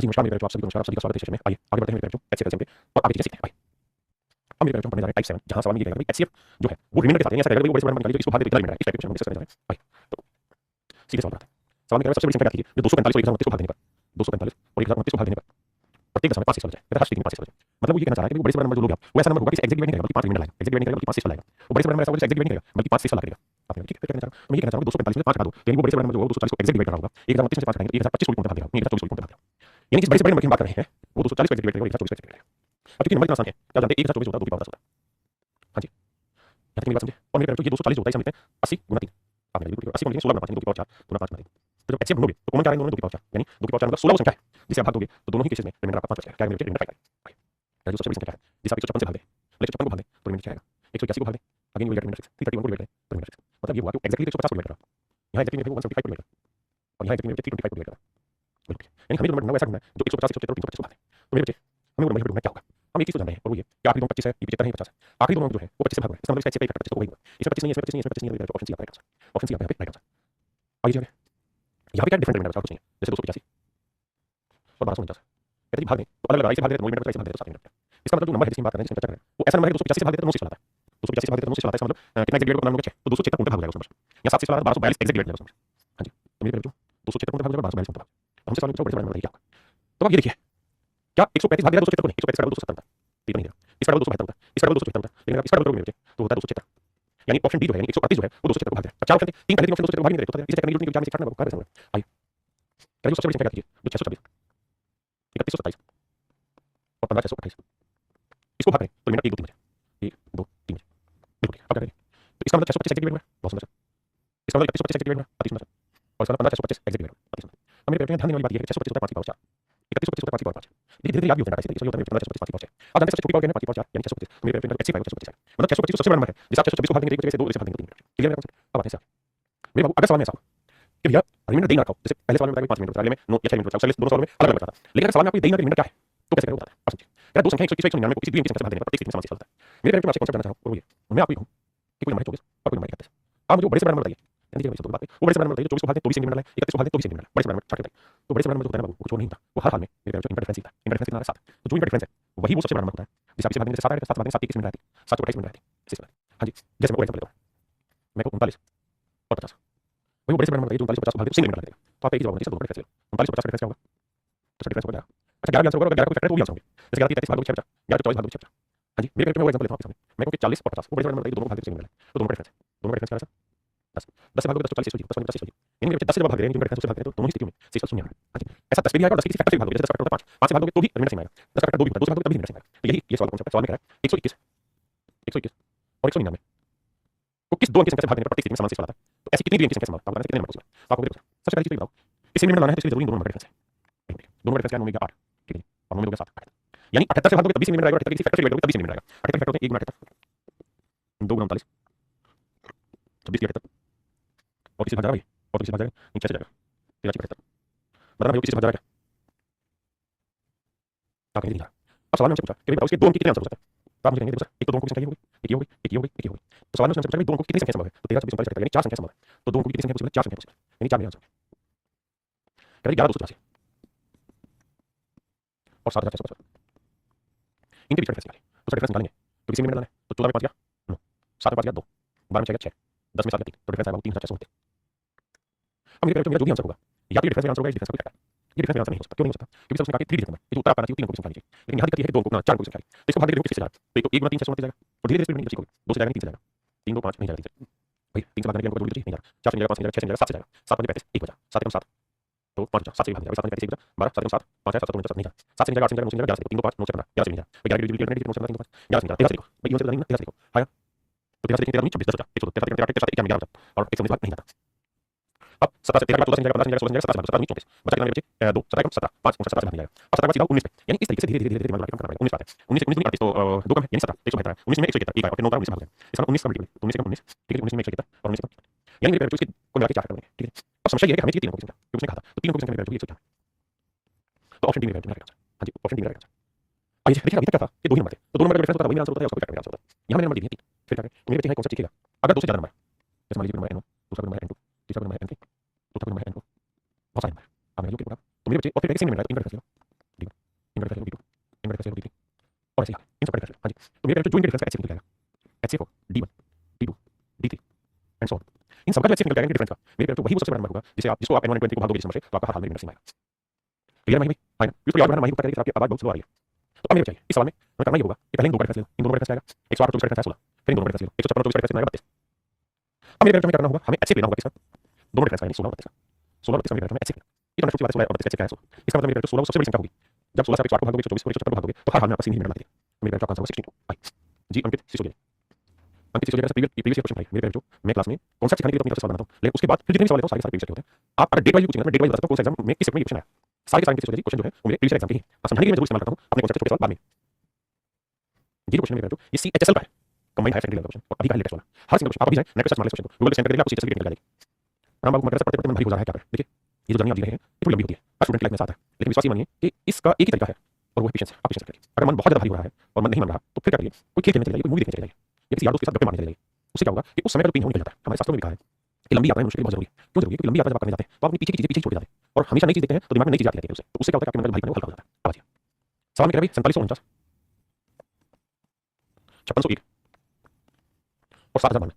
जी नमस्कार मेरे बच्चों, आप सभी को नमस्कार, आप सभी का स्वागत है सेशन में। आइए आगे बढ़ते हैं मेरे बच्चों एचसीएफ एग्जाम पे और आगे चीजें सीखते हैं। आइए अब मेरे बच्चों पढ़ने जा रहे हैं टाइप 7 जहां सवाल में ये रहेगा भाई एचसीएफ जो है वो रिमाइंडर के साथ है। ऐसा रहेगा भाई वो बड़े से बड़ा मान लीजिए इसको भाग दे कितना रिमाइंडर है इस टाइप के क्वेश्चन हम डिस्कस करने जा रहे हैं। आइए तो सीधे सवाल पर आते हैं। सवाल में कह रहा है सबसे बड़ी संख्या क्या कीजिए जो 245 और 1029 को भाग देने पर 245 और 1029 को भाग देने पर प्रत्येक दशमलव 5 से चला जाए। कहता है हर स्थिति में 5 से चला जाए। मतलब वो ये कहना चाह रहा है कि वो बड़े से बड़ा नंबर जो लोगे आप वो ऐसा नंबर होगा कि एग्जैक्ट डिवाइड नहीं करेगा बल्कि 5 रिमाइंडर लाएगा। एग्जैक्ट डिवाइड नहीं करेगा बल्कि 5 से लाएगा। वो बड़े से बड़ा नंबर ऐसा होगा एग्जैक्ट डिवाइड नहीं करेगा बल्कि 5 से लाएगा। आपने ठीक है क्या कहना चाह रहा हूं? मैं ये कहना चाह रहा हूं 245 में 5 हटा दो यानी वो बड़े से बड़ा नंबर जो होगा 240 को एग्जैक्ट डिवाइड कर रहा होगा। 1029 से 5 हटाएंगे 1025 को भाग देगा, 1024 को भाग देगा। यानी कि बड़े से बड़े नंबर की हम बात कर रहे हैं वो 240 को एग्जैक्ट डिवाइड करेगा 1024 को एग्जैक्ट डिवाइड करेगा। अब क्योंकि नंबर इतना आसान है क्या जानते हैं 1024 होता है 2 की पावर 10 होता है। हां जी यहाँ तक मेरी बात समझे। और मेरे बच्चों ये 240 होता है समझते हैं 80 गुना 3 आपने बिल्कुल 80 गुना 16 गुना 5 2 की पावर 4 गुना 5 गुना 3। तो जब एचसीएफ ढूंढोगे तो कॉमन क्या आएगा दोनों 2 की पावर 4 यानी 2 की पावर 4 मतलब 16 वो संख्या है जिसे आप भाग दोगे तो दोनों ही केसेस में रिमाइंडर आपका 5 बचेगा। क्या रिमाइंडर 5 आएगा। जो सबसे बड़ी संख्या है जिसे आप 156 से भाग दें मतलब 156 को भाग दें तो रिमाइंडर क्या आएगा 181 को भाग दें again you will get reminder 6 331 को डिवाइड करें तो रिमाइंडर 6 मतलब ये हुआ कि एक्जेक्टली 150 को डिवाइड कर रहा हूं। यहां एक्जेक्टली मेरे को 175 को डिवाइड कर और यहां एक्जेक्टली मेरे को 325 को डिवाइड कर बिल्कुल। यानी हमें जो नंबर ढूंढना है वैसा ढूंढना है जो 150 176 और 325 को भाग दे। तो मेरे बच्चे हमें वो नंबर ढूंढना क्या होगा। हम एक चीज तो जान रहे हैं और वो ये कि आखिरी दोनों 25 है ये 75 है ये 50 है। आखिरी दोनों जो है वो 25 से भाग रहे हैं इसका मतलब इसका एचसीएफ 25 को वही हुआ। इसमें 25 नहीं है इसमें 25 नहीं है इसमें 25 नहीं है ऑप्शन सी आपका राइट आंसर। ऑप्शन सी आपका राइट आंसर। आइए जाओगे यहाँ पे क्या डिफरेंट रिमाइंडर कुछ नहीं है जैसे 285 और 1249 कहते हैं भाग दें तो अलग अलग से भाग देते हैं रिमाइंडर से भाग देते हैं तो 7 रिमाइंडर। इसका मतलब जो नंबर है जिसकी बात कर रहे हैं जिसमें चर्चा कर रहे हैं वो ऐसा नंबर है 285 से भाग देते हैं 9 से चलाता है 285 से भाग देते हैं 9 से चलाता है इसका मतलब कितना एग्जैक्ट डिवाइड को नाम लोगे 6 तो 276 पूर्णतः भाग जाएगा उस नंबर से। यहाँ 7 से चला 1242 एग्जैक्ट डिवाइड जाएगा उस नंबर से। हां जी तो मेरे जो 276 पूर्णतः भाग जाएगा 1242 पूर्णतः भाग तो हमसे सवाल पूछा बड़े से बड़ा नंबर क्या होगा। तो अब ये देखिए क्या 135 भाग देगा 276 को नहीं 135 का 270 होता है ये तो नहीं देगा इसका 272 होता है इसका 272 होता है लेकिन अगर इसका डबल करोगे तो होता है 276 यानी ऑप्शन डी जो है यानी 138 जो है वो 276 को भाग जाएगा। चार ऑप्शन थे तीन पहले तीन ऑप्शन 276 को भाग नहीं दे रहे तो इसे चेक करने की जरूरत नहीं 4 में से काटना होगा कार्य समझ। आइए पहले जो सबसे बड़ी संख्या कीजिए जो 626 3127 और 15628 इसको भाग करें तो रिमाइंडर 1 2 3 बचे 1 2 3 बचे बिल्कुल अब क्या करेंगे तो इसका मतलब 625 एग्जैक्ट डिवाइड हुआ बहुत सुंदर। इसका मतलब 3125 एग्जैक्ट डिवाइड हुआ अति सुंदर और इसका मतलब 625 एग्जैक्ट डिवाइड हुआ अति सुंदर। अब मेरे पेपर में ध्यान देने वाली बात ये है कि 625 होता है 5 की पावर 4 3125 होता है 5 की पावर 5 धीरे धीरे याद भी होता है ऐसे होता है 625 5 की पावर 6 अब जानते हैं सबसे छोटी पावर क्या है 5 की पावर 4 यानी 625 तो मेरे पेपर में 85 625 मतलब 625 सबसे बड़ा नंबर है जिसे आप 626 को भाग देंगे 1 से 2 से भाग देंगे 3 क्लियर है। अब आते हैं मेरे बाबू अगर सवाल में ऐसा हो कि भैया रिमाइंडर दे ना रखा हो जैसे पहले सवाल में बताया 5 मिनट अगले में 9 या 6 मिनट बताया दोनों सवालों में अलग अलग बताता लेकिन अगर सवाल में आपको दे ना रिमाइंडर क्या है तो कैसे करें बताता है। अब समझिए यार दो संख्या 121 199 को किसी भी संख्या से भाग देने पर प्रत्येक स्थिति में समान से चलता है। मेरे पेपर में आपसे कॉन्सेप्ट जानना चाहूं वो ये मैं आपको कहूं कि कोई नंबर है 24 और कोई नंबर है 31 आप मुझे बड़े से बड़ा नंबर बताइए यानी कि बात है वो बड़े से बड़ा नंबर बताइए 24 को भाग दें तो भी सेम रिमाइंडर है 31 को भाग दें तो भी सेम रिमाइंडर बड़े से बड़ा नंबर छाट बताइए। तो बड़े से बड़ा नंबर जो होता है ना बाबू कुछ और नहीं होता वो हर हाल में मेरे पेपर में इनका डिफरेंस ही था इनका डिफरेंस कितना है 7 तो जो इनका डिफरेंस है वही वो सबसे बड़ा नंबर होता है जिसे आप इसे भाग देंगे 7 आएगा 7 भाग देंगे 7 21 मिनट रहती 7 28 मिनट रहती इसी तरह। हां जी जैसे मैं एग्जांपल देता हूं मैं को 39 और 50 वही वो बड़े से बड़ा नंबर बताइए जो 39 50 को भाग दें सेम रिमाइंडर लगेगा तो आप एक ही जवाब दोनों डिफरेंस ले लो 39 50 डिफरेंस क्या होगा तो सब डिफरेंस हो जाएगा। अच्छा 11 भी आंसर होगा 11 को फैक्टर है तो भी आंसर होंगे जैसे 11 33 भाग दो 6 बचा 11 24 भाग दो 6 बचा। हां जी मेरे पेपर में वो एग्जांपल लेता हूं आपके सामने मैं कहूं कि 40 और 50 वो बड़े से बड़ा नंबर बताइए दोनों को भाग दें सेम रिमाइंडर है तो दोनों का डिफरेंस है दोनों का डिफरेंस क्या है 10 10 से भाग दो 40 हो जाएगा 10 हो जाएगा यानी मेरे 10 से जब भाग रहे हैं जिनका डिफरेंस उससे भाग रहे हैं तो दोनों ही स्थितियों में 6 शून्य आएगा। हां जी ऐसा 10 पे भी आएगा और 10 किसी फैक्टर से भाग दोगे जैसे 10 फैक्टर होता है 5 5 से भाग दोगे तो भी रिमाइंडर सेम आएगा 10 का फैक्टर 2 भी होता है 2 से भाग दोगे तभी रिमाइंडर सेम आएगा। तो यही ये सवाल कॉन्सेप्ट है। सवाल में कह रहा है 121 और 199 को किस दो अंक की संख्या से भाग देने पर प्रत्येक स्थिति में समान से चला है तो ऐसी कितनी भी अंक की संख्या संभव आपको कितने नंबर possible है। तो आपको देखो सबसे पहली चीज बताओ इसे रिमाइंडर लाना है तो इसके लिए जरूरी दोनों नंबर का डिफरेंस है दोनों का डिफरेंस क्या 9 में 8 ठीक है और 9 में 2 का 7 यानी 78 से भाग दोगे तभी सेम रिमाइंडर आएगा 78 किसी फैक्टर से डिवाइड करोगे तभी सेम रिमाइंडर आएगा 78 फैक्टर होते हैं 1 गुना 78 2 गुना 39 26 की 78 और किसी भाग जाएगा भाई और किसी भाग जाएगा नीचे से जाएगा 13 की 78 बताना भाई किसी से भाग जाएगा क्या कहेंगे नहीं अब सवाल में हमसे पूछा कि भाई उसके दो अंक कितने आंसर हो सकते हैं तो आप मुझे कहेंगे सर एक तो दो अंकों की संख्या होगी एक ये होगी एक ये होगी एक ये होगी तो सवाल में हमसे पूछा भाई दो अंकों की कितनी संख्या संभव है तो 13 26 39 यानी 4 संख्या संभव है तो दो अंकों की कितनी संख्या पॉसिबल है 4 संख्या पॉसिबल यानी 4 मेरा आंसर है 11 284 और 7650 इनके बीच का डिफरेंस निकालें तो उसका डिफरेंस निकालेंगे तो किसी में निकालना है तो 14 में 5 गया 9 7 में 5 गया 2 12 में 6 गया 6 10 में 7 गया 3 तो डिफरेंस आएगा 3600 अब मेरे पेपर में मेरा जो भी आंसर होगा या तो डिफरेंस में आंसर होगा इस डिफरेंस को क्या ये डिफरेंस में आंसर नहीं हो सकता क्यों नहीं हो सकता क्योंकि सबसे आगे 3 डिजिट नंबर ये जो उत्तर आपका ना चाहिए 3 अंकों की संख्या लीजिए लेकिन यहाँ दिक्कत ये है 2 अंकों ना 4 अंकों की संख्या तो इसको भाग देंगे किससे जाएगा तो एक तो 1 गुना 3 6 जाएगा और धीरे धीरे स्पीड में नहीं 2 से जाएगा 3 से जाएगा 3 2 5 नहीं जाएगा 3 से भाई 3 से भागने के लिए जोड़ी नहीं जाएगा 4 से जाएगा 5 से जाएगा 6 से जाएगा 7 से जाएगा 7 5 35 1 बचा 7 कम 7 तो 5 बचा 7 से भाग जाएगा 7 35 1 12 7 कम 7 5 7 7 नहीं जाएगा 7 से जाएगा 8 से जाएगा 9 से जाएगा 11 से 3 2 5 9 से 15 11 से नहीं जाएगा 11 की डिग्री 9 से 15 11 से नहीं जाएगा 13 से देखो भाई 9 से 13 से देखो आया तो 13 से 13 26 10 बचा 113 13 के साथ 1 जाता और 119 भाग नहीं जाता। अब 17 से 13 का 14 से जाएगा 15 से जाएगा 16 से जाएगा 17 से 17 24 बचा कितना बचे 2 17 17 5 17 से भाग नहीं जाएगा और 17 का सीधा 19 पे यानी इस तरीके से धीरे धीरे धीरे दिमाग लगाकर करना पड़ेगा 19 बात है 19 19 38 तो 2 कम है यानी 17 172 है 19 में 171 1 और फिर 9 का 19 भाग जाएगा इसका 19 का मल्टीपल 19 का 19 ठीक है 19 में 171 और 19 का यानी मेरे पेपर इसके को मिला के 4 करेंगे ठीक है। अब समस्या ये है कि हमें चाहिए 3 अंकों की संख्या क्योंकि उसने कहा था तो 3 अंकों की संख्या मेरे पेपर ये तो ऑप्शन डी में रहेगा आंसर। हां जी ऑप्शन डी में रहेगा आंसर। आइए देखिए अभी तक क्या था ये दो ही नंबर थे तो दोनों नंबर का डिफरेंस होता है वही आंसर होता है उसका फैक्टर आंसर होता है यहां मैंने नंबर दिए 3 फिर क्या करें मेरे बच्चे हैं कौन सा सीखेगा अगर दो से ज्यादा नंबर जैसे मान लीजिए नंबर n दूसरा नंबर n2 तीसरा नंबर n3 चौथा नंबर n4 बहुत सारे नंबर आप मेरे जो के पूरा तो मेरे बच्चे और फिर सेम नंबर है तो इनका डिफरेंस तो मेरे जो इनके डिफरेंस का HCF निकल जाएगा HCF D1 D2 D3 and so on. इन सबका जो HCF निकल जाएगा डिफरेंस का मेरे तो वही वो सबसे बड़ा नंबर होगा जिसे आप जिसको आप n1 n20 को भाग दोगे जिस नंबर से तो आपका हर हाल में रिमाइंडर सेम आएगा। क्लियर है भाई? फाइन। इसको याद रखना माही को करेगा कि आपकी आवाज बहुत स्लो आ रही है। तो अब मेरे चाहिए इस सवाल में हमें करना ये होगा कि पहले इन दो का डिफरेंस ले लो, इन दोनों का डिफरेंस आएगा 108 24 का डिफरेंस 16, फिर इन दोनों का डिफरेंस ले लो 156 24 का डिफरेंस आएगा 32। अब मेरे में क्या करना होगा हमें HCF लेना होगा किसका दोनों डिफरेंस आएंगे 16 और 32 का 16 और 32 का मेरे में HCF ये तो नेक्स्ट वाला 16 और 32 का HCF है। इसका मतलब मेरे में 16 सबसे बड़ी संख्या होगी जब 16 से 108 को भाग दोगे 24 को 156 को भाग दोगे तो हर हाल में आपका 3 ही मिनट लगेगा। मेरे में आपका आंसर होगा 62 भाई जी अंकित सिसोदिया। अंकित सिसोदिया का प्रीवियस क्वेश्चन भाई मेरे जो मैं क्लास में कॉन्सेप्ट सिखाने के लिए तो अपनी तरफ से सवाल बनाता हूं लेकिन उसके बाद फिर जितने भी सवाल लेता हूं सारे प्रीवियस के होते हैं। आप अगर डेट वाइज पूछेंगे डेट वाइज बता सकते हो कौन सा एग्जाम में किस सेट में क्वेश्चन आया सारे के सारे सिसोदिया क्वेश्चन जो है वो मेरे प्रीवियस एग्जाम के ही समझाने के लिए मैं जरूर इस्तेमाल करता हूं अपने कॉन्सेप्ट छोटे सवाल बाद में। ये क्वेश्चन मेरे जो ये CHSL का है combined higher secondary level question और अभी का लेटेस्ट वाला हर सिंगल क्वेश्चन आप अभी जाए नेट पे सर्च मार ले क्वेश्चन को गूगल पे सेंड कर देगा आपको CHSL की निकल जाएगी। राम बाबू मगर पढ़ते पढ़ते मन भारी हो जा रहा है क्या करें। देखिए ये जो जर्नी आप जी रहे हैं ये थोड़ी लंबी होती है हर स्टूडेंट की लाइफ में साथ है लेकिन विश्वास मानिए कि इसका एक ही तरीका है और वो है पेशेंस। आप पेशेंस करिए अगर मन बहुत ज्यादा भारी हो रहा है और मन नहीं मन रहा तो फिर क्या करिए कोई खेल खेलने चले जाइए कोई मूवी देखने चले जाइए या किसी यार दोस्त के साथ गप्पे मारने चले जाइए। उससे क्या होगा कि उस समय का जो पेन निकल जाता है। हमारे शास्त्रों में लिखा है कि लंबी यात्राएं मनुष्य के लिए बहुत जरूरी है। क्यों जरूरी है? क्योंकि लंबी यात्रा जब आप करने जाते हैं तो अपनी पीछे की चीजें पीछे छोड़ जाते हैं और हमेशा नई चीज देखते हैं तो दिमाग में नई चीज आती रहती है उससे क्या होता है कि आपके मन का भारीपन हल्का हो जाता है। आवाज सवाल में कह रहा है 4749 5601 और 7000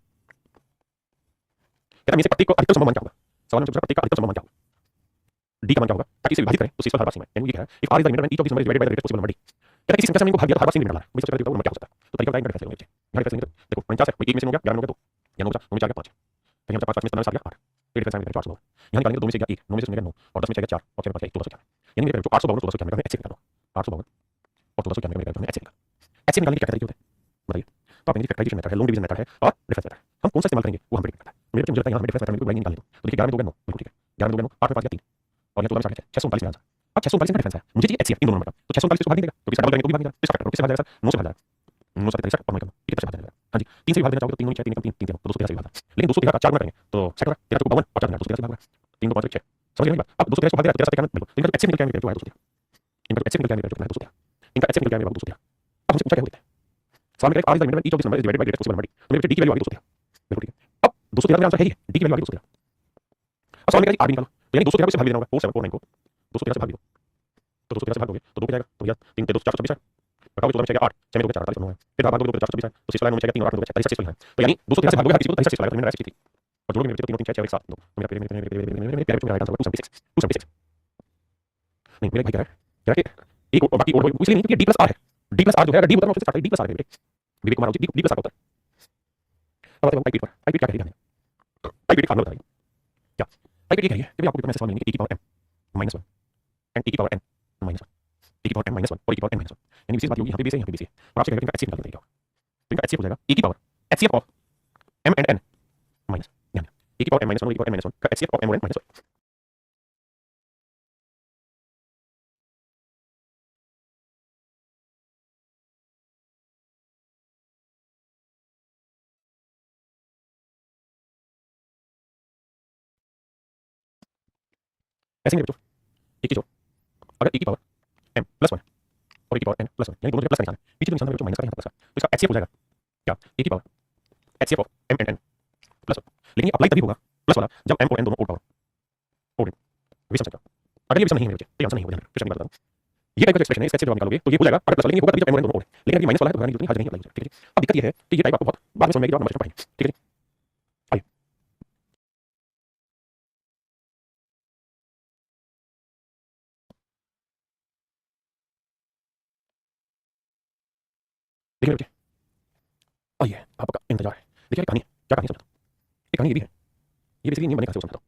कहता है में से प्रत्येक को अधिकतम संभव मान क्या होगा। सवाल में पूछा प्रत्येक का अधिकतम संभव मान क्या होगा डी का मान क्या होगा ताकि इसे विभाजित करें तो इसका हर बार सेम है। यानी ये कह रहा है if r is the remainder when each of these numbers is divided by the greatest possible number d कहता है किसी संख्या से इनको भाग दिया तो हर बार सेम निकल रहा है वही सबसे पहले नंबर क्या हो सकता है। तो तरीका बताएंगे डिफरेंस लेंगे यहाँ डिफरेंस लेंगे देखो 49 है एक में से हो गया 11 में हो गया 2 या 9 में 4 5 कहीं हम 5 5 में 7 में 8 ये डिफरेंस आएगा 400 यहाँ निकालेंगे 2 में से गया 1 9 में से गया 9 और 10 में से गया 4 और 6 में बचा 1 1400 यानी मेरे जो 852 1600 में HCF निकालो 852 और 1600 में HCF निकालने के क्या तरीके होते हैं बताइए। तो आप मेरी फैक्टराइजेशन मेथड है लॉन्ग डिवीजन मेथड है और डिफरेंस मेथड हम कौन सा इस्तेमाल करेंगे वो हम प्रेडिक्ट करता है। मेरे मुझे लगता है यहाँ डिफरेंस मेथड में लाइन निकाल लेते तो देखिए 11 में 2 गया 9 बिल्कुल ठीक है 11 में 2 गया 9 8 में 5 गया 3 और ये 14 में 639 का आंसर। अब 639 का डिफरेंस है मुझे चाहिए HCF इन दोनों नंबर का तो 639 इसको भाग देगा क्योंकि इसका डबल करेंगे तो भी भाग देगा इसका फैक्टर किससे भाग जाएगा सर 9 से भाग जाएगा 9 से 33 और 9 ठीक है 5 भाग जाएगा। हां जी 3 से भाग देना चाहोगे तो 3 9 6 3 3 3 तो 213 से भाग लेकिन 213 का 4 गुना करेंगे तो 6 गुना 13 को 52 और 4 गुना 213 से भाग 3 2 5 6 समझ गए मेरी बात। अब 213 को भाग देगा 13 से बिल्कुल इनका HCF निकल के आएगा जो है 213 इनका HCF निकल के आएगा जो है 213 इनका HCF निकल के आएगा 213। अब हमसे पूछा क्या होता है सवाल में r is the remainder when each of these numbers is divided by greatest possible number d तो मेरे d की वैल्यू आ गई 213 बिल्कुल ठीक है। अब 213 का आंसर है ही d की वैल्यू आ गई 213। अब सवाल में क्या r भी निकालो तो यानी 213 को से भाग देना होगा 4749 को 213 से भाग दो तो 213 से भाग दोगे तो 2 पे जाएगा तो भैया 3 2 426 है बताओ 14 में चलेगा 8 6 में 2 4 48 है फिर भाग दोगे 426 है तो 6 में चलेगा 3 और 8 में 36 है तो यानी 213 से भाग दोगे हर किसी को 36 लगेगा तो मेरा 63 और जोड़ोगे मेरे 3 3 6 6 1 7 2 मेरा प्यारे मेरा आंसर 276 276 नहीं मेरा भाई कह रहा है एक और बाकी और इसलिए नहीं क्योंकि d + r है d + r जो है अगर d होता है तो स्टार्ट d + r है विवेक कुमार d + r होता है। अब बताओ पाइपिट क्या करेगा पाइपिट फार्मूला बताइए क्या पाइपिट ये कह रही है कि आपको पेपर में सवाल मिलेंगे e की पावर m - 1 एंड e की पावर n - 1 e की पावर m - 1 और e की पावर n - 1 यानी विशेष बात होगी यहाँ पे भी से यहाँ पे भी से और आपसे कहेगा इनका HCF निकालने का तो इनका HCF हो जाएगा e की power HCF of m and n minus यानी e की पावर m - 1 और e की पावर n - 1 का HCF ऑफ m और n - 1 ऐसे नहीं बच्चों एक चीज अगर e की पावर m + 1 और e की पावर n + 1 यानी दोनों जगह प्लस का निशान है पीछे जो निशान है बच्चों माइनस का यहाँ प्लस का तो इसका HCF हो जाएगा क्या e की power HCF of m and n + 1 लेकिन अप्लाई तभी होगा प्लस वाला जब m और n दोनों ओड पावर ओड विषम संख्या अगर ये विषम नहीं है बच्चे तो आंसर नहीं होगा फिर से बता दूं ये टाइप का एक्सप्रेशन है इसका HCF जब निकालोगे तो ये हो जाएगा अगर प्लस वाला लेकिन होगा तभी जब m और n दोनों ओड लेकिन अगर माइनस वाला है तो होगा नहीं तो हाजिर नहीं अप्लाई ठीक है। अब दिक्कत ये है कि ये टाइप आपको बहुत बाद में समझ में आएगी जब आप नंबर पाएंगे ठीक है। आइए देखिए बच्चे आइए आपका इंतजार है देखिए कहानी क्या कहानी समझता एक कहानी ये भी है ये बेसिकली नहीं बने कैसे समझता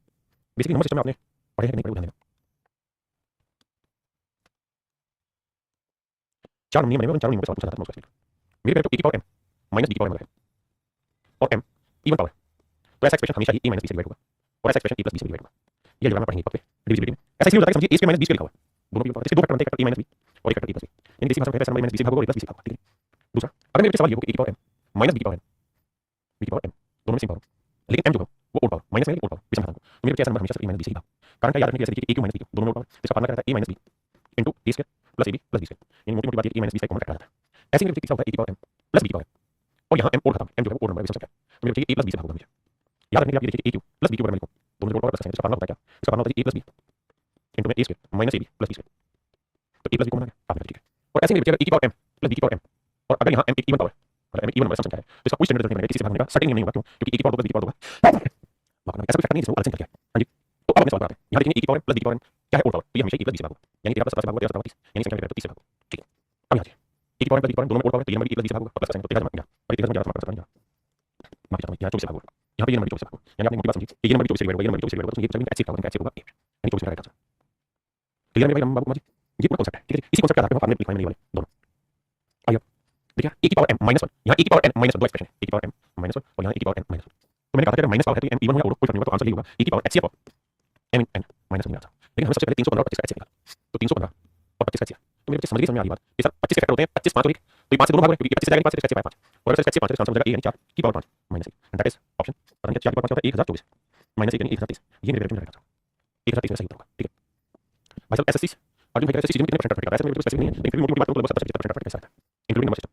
बेसिकली नंबर सिस्टम में आपने पढ़े हैं कि नहीं पढ़े ध्यान देना 4 नियम बने हुए 4 नियमों के सवाल पूछा जाता है उसका मेरे पेपर तो e की पावर m - b की पावर m है और m इवन पावर तो ऐसा एक्सप्रेशन हमेशा ही a - b से डिवाइड होगा और ऐसा एक्सप्रेशन a + b से डिवाइड होगा ये अलजेब्रा में पढ़ेंगे पक्के डिविजिबिलिटी में ऐसा इसलिए होता है कि समझिए a - b के लिखा हुआ है दोनों भी इसके दो फैक्टर बनते हैं फैक्टर a - b और एक फैक्टर a + b यानी देसी भाषा में कहते हैं नंबर - b से भागो और a + b से भागो ठीक है। दूसरा अगर मेरे सवाल ये हो कि a की पावर m - b की पावर n b की पावर m दोनों में सेम पावर लेकिन m जो है वो ओड पावर माइनस में ओड पावर विषम घातांक तो मेरे बच्चे ऐसा नंबर हमेशा सिर्फ a - b से ही भाग कारण का याद रखने के जैसे कि a क्यू - b दोनों में ओड पावर इसका फार्मूला कहता है a - b * a square + ab + b square यानी मोटी मोटी बात है a - b का कॉमन फैक्टर आता है ऐसे मेरे बच्चे क्या होता है a की पावर m + b की पावर और यहाँ m ओड खत्म m जो है वो ओड नंबर विषम संख्या तो मेरे बच्चे a + b से भागोगा हमेशा याद रखने के लिए आप ये देखिए a + b बराबर लिखो दोनों जोड़ पावर प्लस इसका फार्मूला होता है क्या इसका फार्मूला होता है a + b * a square - ab + b square तो a + b कॉमन आ गया ठीक है। और ऐसे मेरे बच्चे अगर e की पावर m + b की पावर m और अगर यहाँ m एक इवन पावर मतलब m इवन नंबर सम संख्या है तो इसका कोई स्टैंडर्ड नहीं बनेगा किसी से भाग होने का सर्टेन नहीं होगा क्यों क्योंकि a की पावर 2 प्लस b की पावर 2 है ऐसा कोई फैक्टर नहीं जिसमें अलग से निकल गया हाँ जी तो अब अपने सवाल पर आते हैं यहाँ देखेंगे e की पावर प्लस b की पावर क्या है और पावर तो ये हमेशा e प्लस b से भाग होगा यानी 13 प्लस 17 से भाग होगा 13 यानी संख्या तो 30 से भाग ठीक है अब यहाँ e की पावर प्लस b की पावर दोनों में और पावर तो ये नंबर e प्लस b से भाग होगा प्लस का साइन तो 13 और 13 ज्यादा समाप्त कर सकते हैं माफ कीजिए यहाँ 24 से भाग होगा यहाँ पे ये नंबर 24 से भाग होगा यानी आपने मोटी बात समझी कि ये नंबर 24 से डिवाइड होगा ये नंबर 24 से डिवाइड होगा तो ये बचा ऐसे होगा a यानी 24 का राइट आंसर क्लियर है भाई हम बाबू माजी ये पूरा कांसेप्ट है ठीक है इसी कांसेप्ट के आधार पर हम फार्मूले लिखवाने वाले दोनों आइए देखिए e की पावर m -1 यहाँ e की पावर n -1 दो एक्सप्रेशन है e की पावर m -1 और यहाँ e की पावर n -1 तो मैंने कहा था कि अगर माइनस पावर है तो m इवन होगा और कोई फर्क नहीं होगा तो आंसर यही होगा e की power hcf m n minus नहीं आता लेकिन हमें सबसे पहले 315 और 25 का hcf निकाला तो 315 और 25 का hcf तो मेरे बच्चे समझ गए समझ में आ रही बात ये सब 25 के फैक्टर होते हैं 25 5 और 1 तो ये 5 से दोनों भाग होंगे क्योंकि 25 से जाएगा 5 से hcf 5 और अगर hcf 5 से आंसर हो जाएगा a यानी 4 की power 5 minus that is option और यानी 4 की पावर 5 होता है 1024 माइनस 1 यानी 1030 ये मेरे बेटे में रहेगा 1030 में सही होगा ठीक है भाई साहब एसएससी अर्जुन भाई का एसएससी जितने परसेंट करेगा ऐसा मेरे को स्पेसिफिक नहीं है लेकिन मोटी मोटी बात करो तो 70% कैसा है इंक्लूडिंग नंबर सिस्टम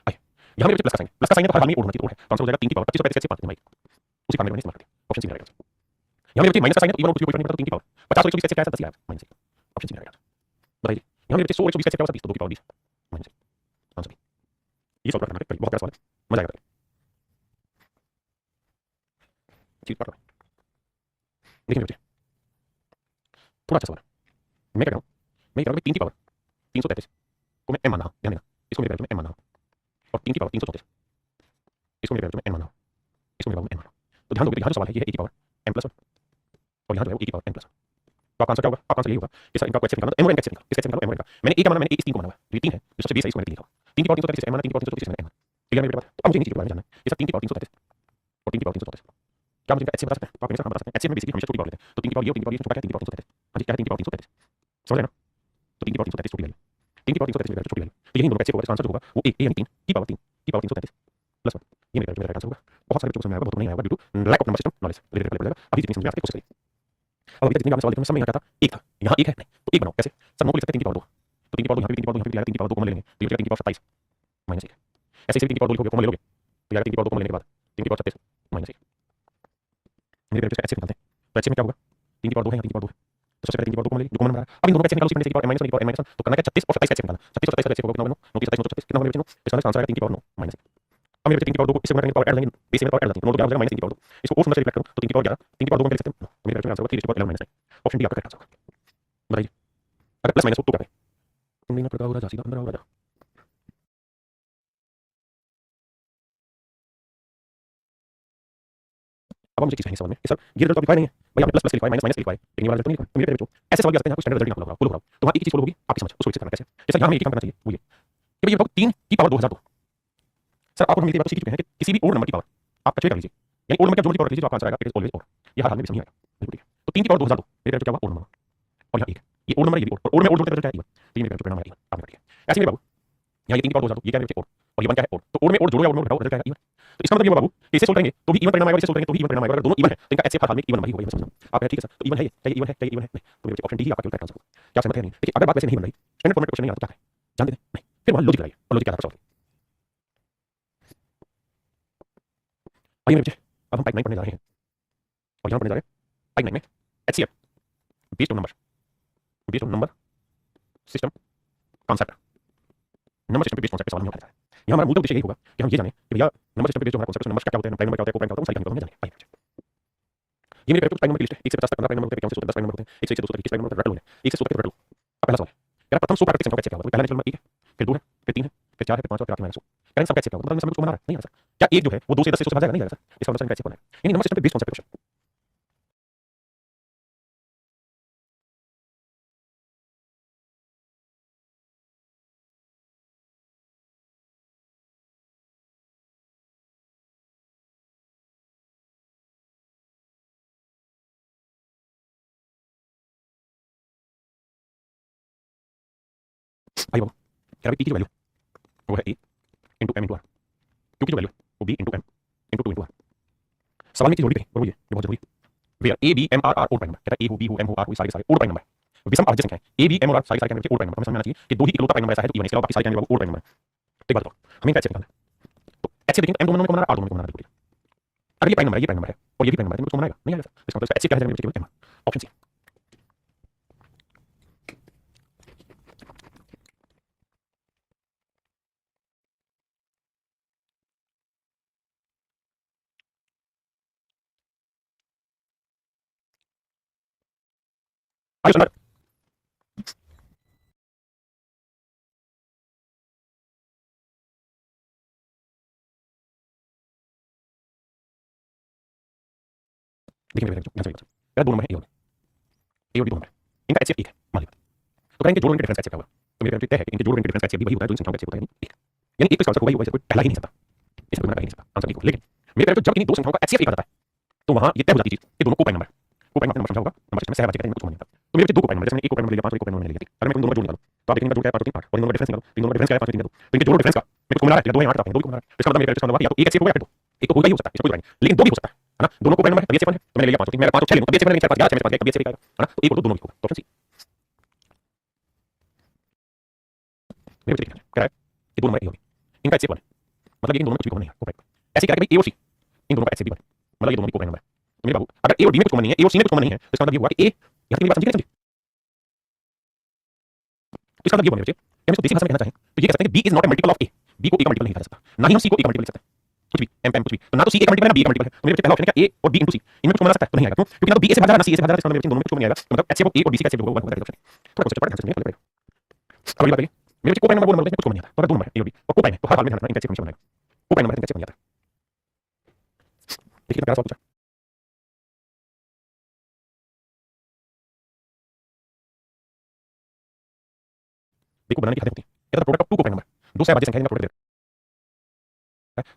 आइए यहाँ मेरे बच्चे प्लस का साइन है तो हर हाल में और होना चाहिए और है तो आंसर हो जाएगा 3 की पावर 25 और 35 5 भाई उसी काम में इस्तेमाल करते हैं ऑप्शन सी रहेगा यहाँ मेरे बच्चे माइनस का साइन है तो इवन और कुछ कोई फर्क नहीं पड़ता तो 3 की पावर 50 और 120 कैसे क्या है 10 आएगा माइनस ऑप्शन सी रहेगा बताइए यहाँ मेरे बच्चे 100 और 120 कैसे क्या होता है 20 तो 2 की पावर 20 माइनस आंसर ये सॉल्व करना है बहुत प्यारा सवाल है मजा आएगा चीज पढ़ देखिए मेरे बच्चे थोड़ा अच्छा सवाल है मैं कह रहा हूँ मैं कह रहा हूँ 3 की पावर 333 को मैं m मानना ध्यान देना इसको मेरे वैल्यू में m मानना और 3 की पावर 334 इसको मेरे वैल्यू में n मानना इसको मेरे वैल्यू में n मानना तो ध्यान दोगे यहाँ जो सवाल है ये है e की पावर m प्लस 1 और यहाँ जो है वो e की पावर n प्लस 1 तो आपका आंसर क्या होगा आपका आंसर यही होगा कि सर इनका कोई निकालना m और n कैसे निकालो इसका निकालो m और n का मैंने a का माना मैंने a इस 3 को माना हुआ है तो ये 3 है जो सबसे 20 है इसको मैंने 3 लिखा 3 की पावर 333 m माना 3 की पावर 334 मैंने n माना क्लियर है मेरी बात तो अब मुझे नीचे के बारे में जानना है ये सब 3 की पावर 333 और 3 की पावर 334 क्या मुझे इनका HCF बता सकते हैं तो आप मेरे साथ बता सकते हैं HCF में बेसिकली हमेशा छोटी पावर लेते हैं तो 3 की पावर ये और 3 की पावर ये छोटा क्या है 3 की पावर 333 हाँ जी क्या है 3 की पावर 333 समझ रहे ना तो 3 की पावर 333 छोटी वैल्यू 3 की पावर 333 मेरी छोटी वैल्यू तो यही दोनों का HCF होगा इसका आंसर जो होगा वो a यानी 3 की पावर 3 की पावर 333 प्लस 1 ये मेरा राइट आंसर होगा बहुत सारे बच्चों को समझ में आएगा बहुत नहीं आएगा due to lack of number system knowledge धीरे धीरे जाएगा अभी जितनी समझ में आती है कोशिश करिए अब अभी तक जितनी आपने सवाल लिखे सब में यहाँ क्या था एक था यहाँ एक है नहीं तो एक बनाओ कैसे सर नौ को लिख सकते हैं 3 की पावर 2 तो 3 की पावर 2 यहाँ पे 3 की पावर 2 यहाँ पे 3 की पावर 2 कॉमन ले लेंगे तो ये बचेगा 3 की पावर 27 माइनस 1 ऐसे ही 3 की पावर 2 लिखोगे कॉमन ले लोगे तो यार 3 की पावर 2 कॉमन लेने के बाद 3 की पावर 36 माइनस 1 मेरे बेटे ऐसे निकालते हैं तो ऐसे में क्या होगा 3 की पावर 2 है यहाँ 3 की पावर 2 है तो सबसे पहले 3 की पावर 2 कॉमन ले जो कॉमन नंबर है अब इन दोनों का ऐसे निकालो सीक्वेंस की पावर n - 1 की पावर n - 1 तो करना क्या 36 और 27 कैसे निकालना 36 और 27 कैसे होगा कितना होगा 9 27 36 कितना होगा मेरे बच्चे इसका आंसर आएगा 3 की पावर 9 माइनस 1 अब मेरे 3 की पावर 2 को इससे गुणा करके पावर ऐड लेंगे बेस में पावर ऐड लेंगे तो 9 तो क्या हो जाएगा -3 की पावर 2 इसको और सुंदर से रिफ्लेक्ट करो तो 3 की पावर 11 3 की पावर 2 को लिख सकते हैं तो मेरे आंसर होगा 3 की पावर 11 माइनस 9 ऑप्शन डी आपका करेक्ट आंसर होगा बताइए अगर प्लस माइनस हो तो क्या करें तुम नहीं ना करता हो राजा सीधा अंदर आओ राजा अब मुझे चीज है सवाल में सर ये रिजल्ट अभी नहीं है भाई आपने प्लस प्लस लिखवाया माइनस माइनस लिखवाया लेकिन ये वाला रिजल्ट नहीं लिखवाया तो मेरे बच्चों ऐसे सवाल भी आते हैं स्टैंडर्ड रिजल्ट निकालो फुल हो रहा तो वहां एक चीज फॉलो होगी आपकी समझ उसको विकसित करना कैसे जैसे यहां हमें एक ही काम करना चाहिए वो ये कि भैया बताओ 3 की पावर 2002 सर आपको हम ये बात सीख चुके हैं कि किसी भी ओड नंबर की पावर आप कचरे कर लीजिए यानी ओड नंबर का जो भी पावर लीजिए तो आपका आंसर आएगा इट इज ऑलवेज ओड ये हर हाल में भी समझ आएगा बिल्कुल ठीक है तो 3 की पावर 2002 मेरे क्या हुआ ओड नंबर और यहाँ एक ये ओड नंबर ये भी ओड और ओड में ओड जोड़ते हैं तो क्या है इवन तो ये मेरे परिणाम आएगा इवन आपने ठीक है ऐसे मेरे बाबू यहाँ ये 3 की पावर 2002 ये क्या है ओड और ये 1 क्या है ओड तो ओड में ओड जोड़ो या ओड में घटाओ रिजल्ट क्या है इवन तो इसका मतलब ये बाबू कि इसे सोल्व करेंगे तो भी इवन परिणाम आएगा इसे सोल्व करेंगे तो भी इवन परिणाम आएगा अगर दोनों इवन है तो इनका ऐसे हर हाल में इवन नंबर ही होगा ये समझना आप ठीक है सर तो इवन है ये इवन है ये इवन है नहीं तो मेरे ऑप्शन डी ही आपका करेक्ट आंसर होगा क्या समझ नहीं देखिए अगर बात वैसे नहीं बन रही स्टैंडर्ड फॉर्मेट क्वेश्चन नहीं आता क्या है जानते हैं नहीं फिर वहां लॉजिक लगाइए और लॉजिक के आधार पर सॉल्व आइए मेरे बच्चे अब हम टाइप 9 पढ़ने जा रहे हैं और यहाँ पढ़ने जा रहे हैं टाइप 9 में HCF based on number system concept number system पे बेस्ड कॉन्सेप्ट सवाल में आता है यहाँ हमारा मूल उद्देश्य यही होगा कि हम ये जानें कि भैया नंबर सिस्टम पे बेस्ड हमारा कॉन्सेप्ट नंबर क्या होते हैं प्राइम नंबर क्या होता है को प्राइम क्या होता है वो सारी कहानी हम जानें आइए ये मेरे प्राइम नंबर की लिस्ट है 1 से 50 तक 15 प्राइम नंबर होते हैं 10 प्राइम नंबर होते हैं 1 से 200 तक 21 प्राइम नंबर रट लो 1 से 100 तक रट लो अब पहला सवाल है यार प्रथम 100 प्राकृतिक संख्या क्या होता है पहला नेचुरल नंबर 1 है फिर 2 है फिर 3 है फिर 4 है फिर 5 है फिर 8 है -100 करेंगे सब कैसे क्या होगा मतलब समय को मना रहा है नहीं आ सर क्या एक जो है वो 2 से 10 से 100 से भाग जाएगा नहीं जाएगा सर इसका मतलब कैसे होना है यानी नंबर सिस्टम पे बेस्ड कॉन्सेप्ट क्वेश्चन आइए बाबू कह रहा है p की वैल्यू वो है a into m into r q की जो वैल्यू वो b into m into 2 into r सवाल में एक चीज जोड़ी करें और वो ये बहुत जरूरी where a b m r r odd prime number कहता है a हो b हो m हो r हो सारे सारे ओड प्राइम नंबर है विषम अभाज्य संख्या है a b m और r सारे सारे ओड प्राइम नंबर हमें समझ में आना चाहिए कि दो ही इकलौता प्राइम नंबर ऐसा है तो इवन इसके अलावा बाकी सारे क्या ओड प्राइम नंबर ठीक बात बताओ हमें कैसे निकालना है तो ऐसे देखें तो m दोनों में कौन आ रहा है r दोनों में कौन आ रहा है अगर ये प्राइम नंबर है और ये भी प्राइम नंबर है तो कौन आएगा नहीं आएगा इसका मतलब ऐसे क्या है मेरे m ऑप्शन सी आइए सुनना देखिए मेरे ध्यान से मेरा दो नंबर है ए और बी दो नंबर है इनका एचसीएफ एक है मान लीजिए तो कहेंगे जोड़ इनके डिफरेंस एचसीएफ क्या होगा तो मेरे तय है कि इनके जोड़ इनके डिफरेंस एचसीएफ भी वही होता है जो इन संख्याओं का एचसीएफ होता है यानी एक तो इसका आंसर होगा ही कोई पहला ही नहीं सकता इसका कोई नहीं सकता आंसर नहीं होगा लेकिन मेरे जब इन दो संख्याओं का एचसीएफ एक आ जाता है तो वहां ये तय हो जाती चीज कि दोनों कोपाइन नंबर समझा होगा नंबर सिस्टम में सहभागी कहते हैं कुछ नहीं तो मेरे दो कोपाइन नंबर जैसे मैंने एक कोपाइन नंबर ले लिया 5 और एक कोपाइन नंबर ले लिया अगर मैं दोनों जोड़ निकालूं तो आप देखेंगे जोड़ क्या है 5 3 8 और इन दोनों का डिफरेंस निकालो इन दोनों का डिफरेंस क्या है 5 3 2 तो इनके जोड़ डिफरेंस का मेरे को मिला है 2 है 8 का 2 को मिला है इसका मतलब मेरे इसका मतलब या तो एक एचसीएफ होगा या फिर दो एक तो होगा ही हो सकता है इसको कोई लेकिन दो भी हो सकता है ना दोनों कोपाइन नंबर है एचसीएफ है तो मैंने ले लिया 5 मैं 5 और 6 ले लूं तो एचसीएफ नहीं 4 5 6 में 5 एचसीएफ आएगा है ना तो एक और दो दोनों भी होगा तो ऑप्शन सी मेरे को देखना क्या है ये दो नंबर ए होगी इनका एचसीएफ है मतलब ये इन दोनों में कुछ भी कॉमन नहीं है कोपाइन ऐसे क्या है कि भाई ए और सी इन दोनों का एचसीएफ भी मतलब ये दोनों भी कोपाइन नंबर है मेरे बाबू अगर ए और बी में कुछ कॉमन नहीं है ए और सी में कुछ कॉमन नहीं है तो इसका मतलब ये हुआ कि ए यहाँ की बात समझिए तो इसका मतलब ये हुआ मेरे बच्चे हम इसको देसी भाषा में कहना चाहें तो ये कह सकते हैं कि b is not a multiple of a b को a का मल्टीपल नहीं कहा जा सकता ना ही हम c को a का मल्टीपल लिख सकते हैं कुछ भी m कुछ भी तो ना तो c a का मल्टीपल है ना b का मल्टीपल है तो मेरे बच्चे पहला ऑप्शन है क्या a और b into c इनमें कुछ कॉमन आ सकता है तो नहीं आएगा क्यों क्योंकि ना तो b a से भाग रहा है ना c a से भाग रहा है इसका मतलब मेरे बच्चे दोनों में कुछ कॉमन नहीं आएगा तो मतलब HCF a और b c का HCF होगा वन होगा थोड़ा सोचो पढ़ ध्यान से सुनिए पहले अब ये बात है मेरे बच्चे कोपाइन नंबर वो नंबर कुछ कॉमन नहीं आता तो अगर दो नंबर है a और b और कोपाइन है तो हर हाल में ध्यान रखना इनका HCF हमेशा बनेगा कोपाइन नंबर है इनका HCF नहीं आता देखिए प्यारा सवाल पूछा देखो बनाने की हद होती है या तो प्रोडक्ट ऑफ टू कोपाइन नंबर दो सहभागी संख्या का प्रोडक्ट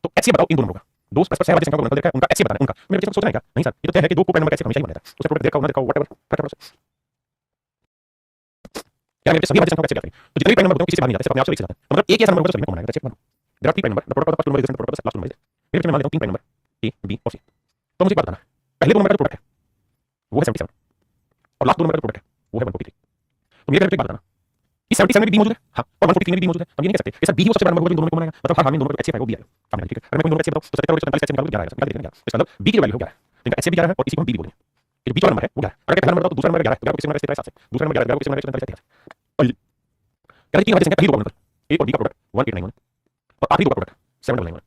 तो HCF बताओ इन दो नंबरों का दो परस्पर सहभागी संख्या को गुणनफल देखा उनका HCF बताना उनका मेरे बच्चे सोचना है क्या नहीं सर ये तो तय है कि दो कोपाइन नंबर का HCF हमेशा ही बनेगा उसका प्रोडक्ट देखा होना देखा व्हाटएवर फटाफट से क्या मेरे सभी भाज्य संख्या का HCF आते हैं तो जितने भी प्राइम नंबर होते हैं किसी से बाहर नहीं जाते अपने आप से एक से जाते हैं तो मतलब एक ऐसा नंबर होगा जो सभी में कॉमन आएगा HCF बनो there are three prime number the product of the first number is the product of the last number मेरे बच्चे मान लेता हूं तीन प्राइम नंबर ए बी और सी तो मुझे एक बात बताना पहले दो नंबर का जो प्रोडक्ट है वो है 77 और लास्ट दो नंबर का जो प्रोडक्ट है वो है 143 तो मेरे एक बात बताना इस 77 में भी मौजूद है हां और 143 में भी मौजूद है हम ये नहीं कह सकते कि सर बी ही सबसे बड़ा नंबर होगा जो दोनों में कॉमन आएगा मतलब हर हाल में दोनों का HCF आएगा वो भी आएगा सामने ठीक है अगर मैं दोनों का HCF बताऊं तो 77 और 145 HCF निकालो 11 आएगा निकाल देंगे इसका मतलब बी की वैल्यू हो 11 तो इनका HCF भी 11 है और इसी को हम बी भी बोलेंगे ये जो बीच वाला नंबर है वो 11 अगर पहला नंबर बताओ तो दूसरा नंबर 11 11 को किसी नंबर से 7 से दूसरा नंबर 11 को किसी नंबर से 47 और क्या तीन भाज्य संख्या पहली दो नंबर ए और बी का प्रोडक्ट 189 और आखिरी दो का प्रोडक्ट 799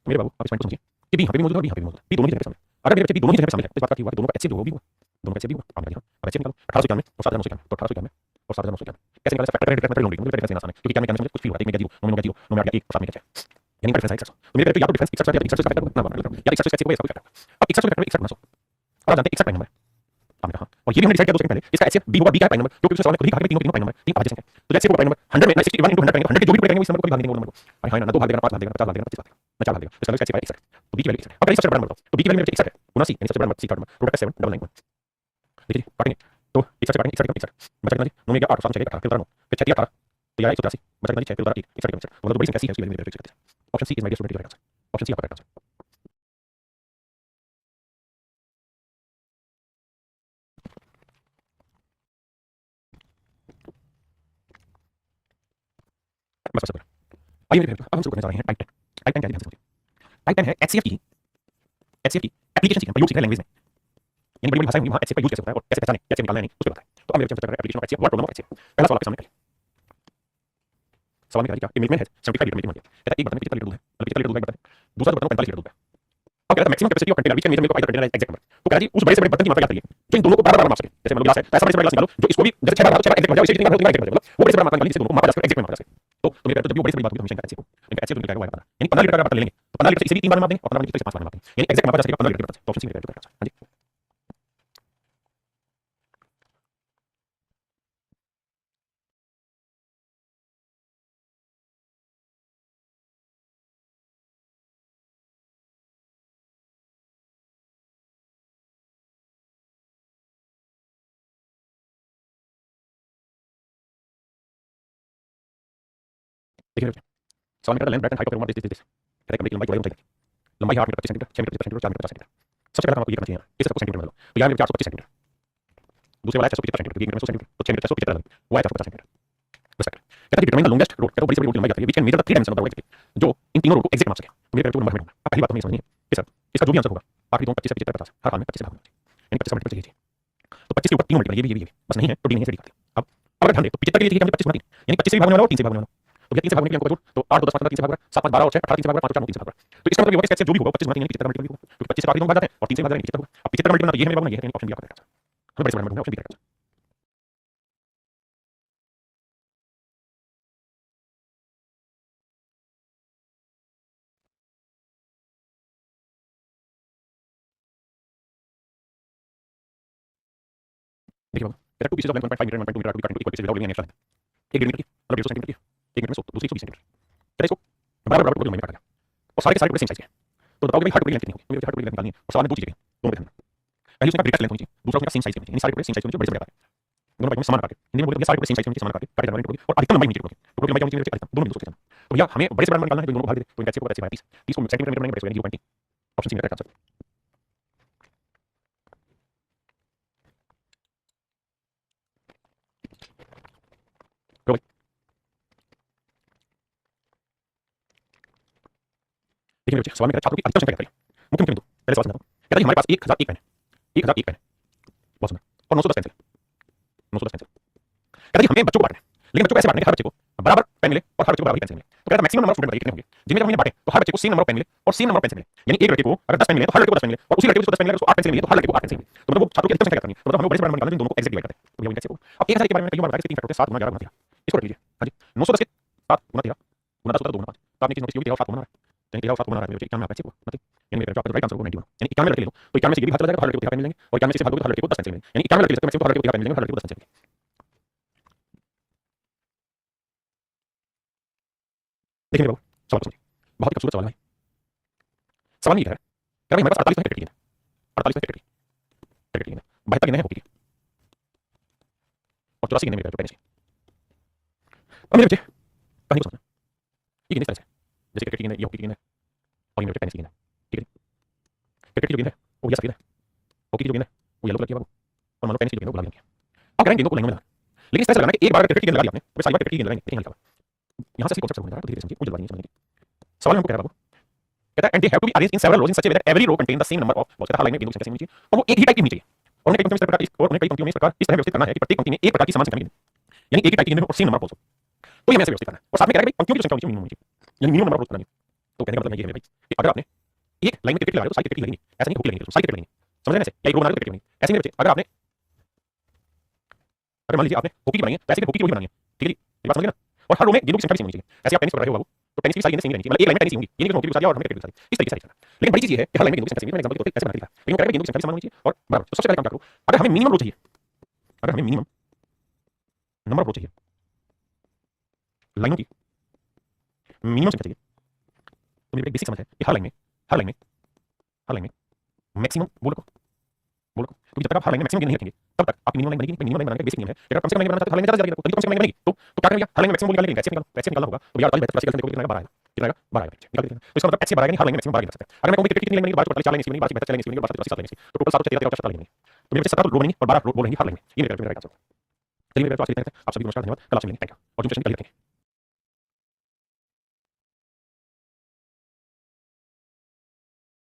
मेरे बाबू आप इस पॉइंट को समझिए कि बी यहाँ पे भी मौजूद है और बी यहाँ पे भी मौजूद है बी दोनों ही जगह पे सामने अगर मेरे बच्चे बी दोनों ही जगह पे शामिल है तो इस बात का क्या हुआ कि दोनों का HCF जो होगा भी हुआ दोनों का HCF भी हुआ आप निकालिए अब HCF निकालो 1891 और 7991 तो 1891 और 7991 कैसे निकाला फैक्टर डिफरेंस लोगे मुझे डिफरेंस लेना आसान है क्योंकि क्या मैं कहना कुछ फील होता है एक में जीरो नोमिनल का जीरो नोमिनल का 1 और साथ में क्या है यानी डिफरेंस है 100 तो मेरे पे या तो डिफरेंस 61 या 61 का फैक्टर ना बना लेता हूं या 61 का HCF होगा इसका कोई फैक्टर अब 61 का फैक्टर 61 बना सो अब आप जानते हैं 61 प्राइम नंबर हमने कहा और ये भी हमने डिसाइड किया 2 सेकंड पहले इसका HCF b होगा b का प्राइम नंबर जो कि सवाल में खुद ही कहा कि तीनों प्राइम नंबर तीन भाज्य संख्या तो HCF प्राइम नंबर 100 में 61 into 100 करेंगे 100 के जो भी पूरे करेंगे इस नंबर को भी भाग देंगे वो नंबर को भाई हां ना 2 भाग देगा 5 भाग देगा 50 भाग देगा 25 भाग देगा 4 भाग देगा इसका मतलब HCF 61 तो b की वैल्यू 61 अब सबसे बड़ा नंबर बताओ तो b की वैल्यू 61 है गुना c यानी सबसे बड़ा नंबर c का नंबर प्रोडक्ट 7991 देखिए काटेंगे तो 61 से काटेंगे 61 61 बचा कितना जी 9 में गया 8 7 चलेगा 18 फिर 9 फिर 6 18 तो यह 183 बचा कितना जी 6 फिर 1 61 तो मतलब बड़ी संख्या c है उसकी वैल्यू मेरे को option C is my dear student option C आपका करेक्ट आंसर बस बस आइए मेरे अब हम शुरू करने जा रहे हैं टाइप 10 क्या है ध्यान से समझिए टाइप 10 है HCF की एप्लीकेशन सीखना प्रयोग सीखना लैंग्वेज में यानी बड़ी बड़ी भाषाएं होंगी वहां HCF का यूज कैसे होता है और कैसे पहचानें कैसे निकालना है नहीं उसको बताएं तो अब मेरे बच्चे चर्चा करें application of HCF what problem of HCF पहला सवाल आपके सामने सवाल में क्या है मिल्कमैन है 75 लीटर मिल्क कहता है एक बर्तन में कितना लीटर दूध है मतलब कितना लीटर दूध है बर्तन दूसरा बर्तन 45 लीटर दूध है अब कहता है maximum capacity of container which can measure by the container exact number तो कहता है उस बड़े से बड़े बर्तन की मात्रा क्या चाहिए जो इन दोनों को बराबर माप सके जैसे मतलब गिलास है ऐसा बड़े से बड़े गिलास निकालो जो इसको भी जैसे 6 बार 6 एग्जैक्ट हो जाए उसे जितनी बार होती है एग्जैक्ट मतलब वो बड़े से बड़ा मात्रा निकालिए जिससे दोनों को मापा जा सके एग्जैक्ट में मापा जा सके तो मेरे जब भी बड़े से बड़ी बात होगी हमेशा HCF को इनका HCF निकालेगा वो पता यानी 15 लीटर का बर्तन लेंगे तो 15 लीटर से इसे भी 3 बार माप देंगे और 15 लीटर से 5 बार माप देंगे यानी एग्जैक्ट मापा जा सकेगा 15 लीटर का बर्तन तो ऑप्शन सी मेरा करेक्ट आंसर हां जी देखिए सवाल में कहता है length breadth and height of one this कहता है कमरे की लंबाई चौड़ाई ऊंचाई लंबाई 8 metre 25 centimetre 6 metre 25 centimetre 4 metre 50 centimetre सबसे पहले आपको ये करना चाहिए इसे सबको सेंटीमीटर में लो तो यहाँ मेरे 425 सेंटीमीटर दूसरे वाला है 675 सेंटीमीटर क्योंकि 100 सेंटीमीटर तो 6 मीटर 675 वो है 450 सेंटीमीटर बस कहता है कि डिटरमाइन द लॉन्गेस्ट रोड कहता है बड़ी से बड़ी रोड लंबाई आती है which can measure the three dimension of the road जो इन तीनों रोड को एग्जैक्ट माप सके मेरे जो नंबर में अब पहली बात हमें समझनी है कि सर इसका जो भी आंसर होगा आखिरी दोनों 25 75 50 हर हाल में 25 से भागना यानी 25 मल्टीपल चाहिए तो 25 के ऊपर 3 मल्टीपल ये भी बस नहीं है तो डी नहीं है डी अब अगर ध्यान दे तो 75 के लिए चाहिए हमें 25 गुना 3 यानी 25 से भी भागने वाला और 3 से भागने वाला तो ये 3 से भागने के लिए हमको जोड़ तो 8 2 10 15 3 से भाग 7 5 12 और 6 18 3 से भाग 5 4 9 3 से भाग तो इसका मतलब ये होगा कि जो भी होगा 25 गुना 3 यानी 75 मल्टीपल होगा क्योंकि 25 से आखिरी दोनों भाग जाते हैं और 3 से भाग जाते हैं 75 होगा अब 75 मल्टीपल तो ये हमें भागना ये है यानी ऑप्शन बी आपका करेक्ट आंसर हमें बड़े से बड़ा मतलब ऑप्शन बी करेक्ट आंसर देखिए बाबू, कहता है two pieces of length 1.5 metre 1.2 metre are to be cut into equal pieces without leaving any extra length. एक 1.5 मीटर की मतलब 150 सेंटीमीटर की, 1 मीटर में 100 दूसरी 120 सेंटीमीटर। कहता है इसको बराबर बराबर टुकड़े में काटा गया और सारे के सारे टुकड़े सेम साइज के हैं। तो बताओ कि भाई हर टुकड़े की लेंथ कितनी होगी? मुझे हर टुकड़े की लेंथ निकालनी है और सवाल में दो चीजें हैं, दोनों पे ध्यान देना। पहली उसका ग्रेटेस्ट लेंथ होनी चाहिए, दूसरा उसका सेम साइज होनी चाहिए। यानी सारे टुकड़े सेम साइज होने चाहिए, बड़े से बड़े आकार के। दोनों पार्ट में समान आकार के। हिंदी में बोलते हैं सारे टुकड़े सेम साइज होने चाहिए, समान आकार के काटे जाने वाले टुकड़े और अधिकतम लंबाई होनी चाहिए टुकड़े की। टुकड़े की लंबाई क्या होनी चाहिए? अधिकतम दोनों बिंदु सोचते हैं। तो भैया हमें बड़े से बड़ा निकालना है, तो इन दोनों को भाग दे, तो इनका एचसीएफ को कैसे 30 30 को सेंटीमीटर मीटर बनेंगे, बड़े से बड़े 0.3। ऑप्शन सी मेरा करेक्ट आंसर। तो भाई देखिए बच्चे, सवाल में कहता है छात्रों की अधिकतम संख्या क्या है? मुख्य मुख्य बिंदु। पहले सवाल समझाता हूँ। कहता है हमारे पास 1001 पेन है, 1001 पेन है, बहुत सुंदर, और 910 पेंसिल, 910 पेंसिल। कहता है हमें बच्चों को बांटना है, लेकिन बच्चों को ऐसे बांटना है कि हर बच्चे को बराबर पेन मिले और हर बच्चे को बराबर पेंसिल मिले। तो कहता है मैक्सिमम नंबर ऑफ स्टूडेंट बताइए कितने होंगे? जिनमें जब हमने बांटे तो हर बच्चे को सेम नंबर ऑफ पेन मिले और सेम नंबर ऑफ पेंसिल मिले। यानी एक लड़के को अगर 10 पेन मिले तो हर लड़के को 10 पेन मिले, और उसी लड़के को 10 पेन मिले तो 8 पेंसिल मिले, तो हर लड़के को 8 पेंसिल मिले। तो मतलब वो छात्रों की अधिकतम संख्या करनी है। तो मतलब हमें बड़े से बड़ा नंबर निकालना है, दोनों को एक्जेक्ट डिवाइड करते हैं। तो भैया कैसे? अब एक हजार के बारे में कई बार बताया कि 3 फैक्टर होते हैं, 7 गुना 11 गुना 13। इसको रख लीजिए। हां जी, 910 के 7 गुना 13 गुना 10 होता है 2 गुना 5। तो आपने किस नोटिस की होगी? 13 और 7 गुना रहा है, यानी 13 और 7 गुना रहा है, मुझे 91 आता है। इसको मतलब यानी मेरा जो आपका राइट आंसर होगा 91, यानी 91 लड़के ले लो तो 91 से ये भी भाग चला जाएगा, हर लड़के को 13 पेन मिलेंगे, और 91 से भाग दोगे तो हर लड़के को 10 पेंसिल मिलेंगे। यानी 91 लड़के ले सकते हैं, मैक्सिमम हर लड़के को 13 पेन मिलेंगे, हर लड़के को 10 पेंसिल मिलेंगे। देखिए बाबू, सवाल को समझिए, बहुत ही खूबसूरत सवाल है भाई। सवाल ये है कि भाई हमारे पास 48 क्रिकेट टीम है, 48 क्रिकेट टीम है, 72 गेंदें हैं हॉकी की और 84 गेंदें मेरे जो टेनिस की। अब मेरे बच्चे कहानी को समझना, ये गेंद इस तरह से है, जैसे क्रिकेट की गेंद है, ये हॉकी की गेंद है, और ये मेरे बच्चे टेनिस की गेंद है। ठीक है, क्रिकेट की जो गेंद है वो ये सफेद है, हॉकी की जो गेंद है वो येलो कलर की है बाबू, और मान लो टेनिस की जो गेंद है वो गुलाबी रंग की है। अब करेंगे गेंदों को लाइन में लगाना, लेकिन इस तरह से लगाना कि एक बार अगर क्रिकेट की गेंद लगा दी आपने तो फिर सारी बार क्रिकेट की गेंद लगाएंगे। यहाँ लिखा हुआ यहाँ से कॉन्सेप्ट होने जा रहा है, तो धीरे समझिए, कोई जल्दबाजी नहीं समझने की। सवाल हमको कह रहा है बाबू, कहता है and they have to be arranged in several rows in such a way that every row contain the same number of balls. कहता है हर लाइन में गेंदों की संख्या सेम होनी चाहिए और वो एक ही टाइप की होनी चाहिए, और उन्हें कई पंक्तियों में इस प्रकार और उन्हें कई पंक्तियों में इस प्रकार इस तरह व्यवस्थित करना है कि प्रत्येक पंक्ति में एक प्रकार की समान संख्या में गेंदें, यानी एक ही टाइप की गेंदें और सेम नंबर ऑफ बॉल्स हो। तो ये हमें ऐसे व्यवस्थित करना है, और साथ में कह रहा है कि पंक्तियों की संख्या मिनिमम होनी चाहिए, यानी मिनिमम नंबर ऑफ बॉल्स बनानी है। तो कहने का मतलब ये है भाई कि अगर आपने एक लाइन में क्रिकेट लगा रहे हो तो सारी क्रिकेट लगेंगी, ऐसा नहीं हॉकी लगेंगी, सारी क्रिकेट लगेंगी। समझ रहे हैं? ऐसे या एक रो बना रहे हो तो क्रिकेट लगेंगी। ऐसे मेरे बच्चे अगर आपने अगर मान लीजिए आपने हॉकी बनाई है तो ऐसे हॉकी की वही बनानी है। ठीक है जी, ये बात समझ गए ना? और हर रो में गेंदों की संख्या भी सेम होनी चाहिए। ऐसे आप टेनिस कर रहे हो बाबू तो टेनिस की सारी गेंदें सेम रहनी चाहिए, मतलब एक लाइन में टेनिस होंगी, ये नहीं कि हॉकी की सारी और हमें क्रिकेट की सारी, इस तरीके से चलना। लेकिन बड़ी चीज ये है कि हर लाइन में गेंदों की संख्या सेम है। मैं एग्जांपल के तौर पे ऐसे बना दिखा, लेकिन करेंगे गेंदों की संख्या समान होनी चाहिए और बराबर। तो सबसे पहले काम क्या करो, अगर हमें मिनिमम रो चाहिए, अगर हमें मिनिमम नंबर ऑफ रो चाहिए, लाइनों की मिनिमम संख्या चाहिए, तो मेरी बेसिक समझ है कि हर लाइन में हर लाइन में हर लाइन में मैक्सिमम बोलो क्योंकि जब तक आप हर लाइन में मैक्सिमम गेंद नहीं रखेंगे तब तक आपकी मिनिमम लाइन बनेगी। मिनिमम लाइन बनाने का बेसिक नियम है कि अगर कम से कम लाइन बनाना चाहते हो हर लाइन में ज्यादा जगह रखो, तभी कम से कम लाइन बनेगी। तो क्या करेंगे, हर लाइन में मैक्सिमम निकालने कैसे निकालो, कैसे निकालना होगा? तो यार 48 प्लस देखो कितना 12 आएगा, कितना आएगा 12 आएगा, निकाल देते हैं। तो इसका मतलब ऐसे 12 यानी हर लाइन में मैक्सिमम 12 गिन सकते हैं। अगर मैं कहूं कि कितनी लाइन बनेगी, 12 44 लाइन बनेगी, 12 42 लाइन बनेगी, 7 लाइन बनेगी, तो टोटल 7 13 13 14 लाइन बनेगी। तो मेरे पास 17 रो बनेंगी और 12 रो बनेंगी हर लाइन में। ये मेरा राइट आंसर। चलिए मेरे पास आप सभी को नमस्कार, धन्यवाद, कल आपसे मिलेंगे, थैंक यू। और जो सेशन कल रखेंगे।